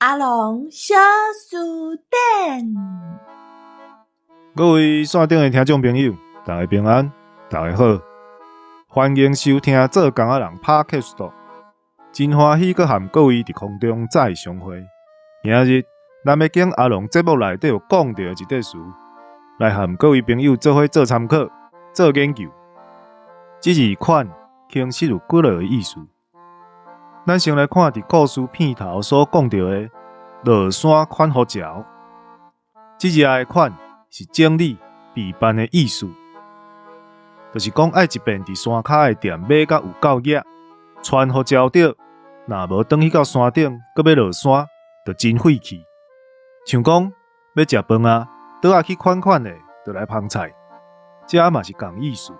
阿龙小书店，各位线顶的听众朋友，大家平安，大家好，欢迎收听《做工仔人》Podcast。真欢喜，佮和各位伫空中再相会。今日咱要经阿龙节目内底有讲到的一块词，来和各位朋友做伙做参考、做研究。这字款其实有几落的意思。咱先来看伫故事片头所讲到的“落山款好桥”，这字的款是整理、备办的意思，就是讲爱一遍伫山骹的店买甲有够野，穿好焦着，若无转去到山顶，搁要落山，就真费气。像讲要食饭啊，倒下去款款的，就来捧菜，这嘛是同意思。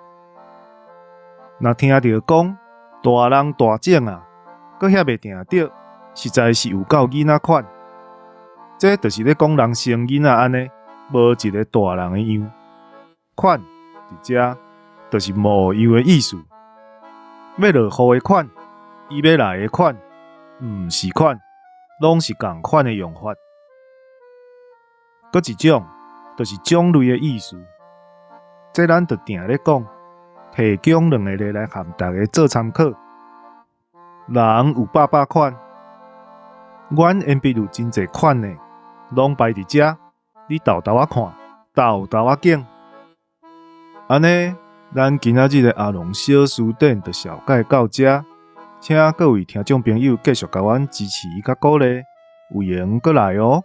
若听到讲大人大种啊，搁遐袂定着，实在是有够囡仔款。这就是咧讲人生囡仔安尼，无一个大人的样。款伫遮，就是无样的意思。要落雨的款，伊要来的款，毋是款，拢是共款的用法。搁一种，就是种类的意思。这咱就定咧讲，提供两个例来和大家做参考。人有百款，阮鉛笔有真侪款呢，拢摆伫遮，你豆豆仔看，豆豆仔拣。安尼，咱今仔日的阿龙小书店就小解到遮，请各位听众朋友继续甲阮支持甲鼓励，有闲过来哦。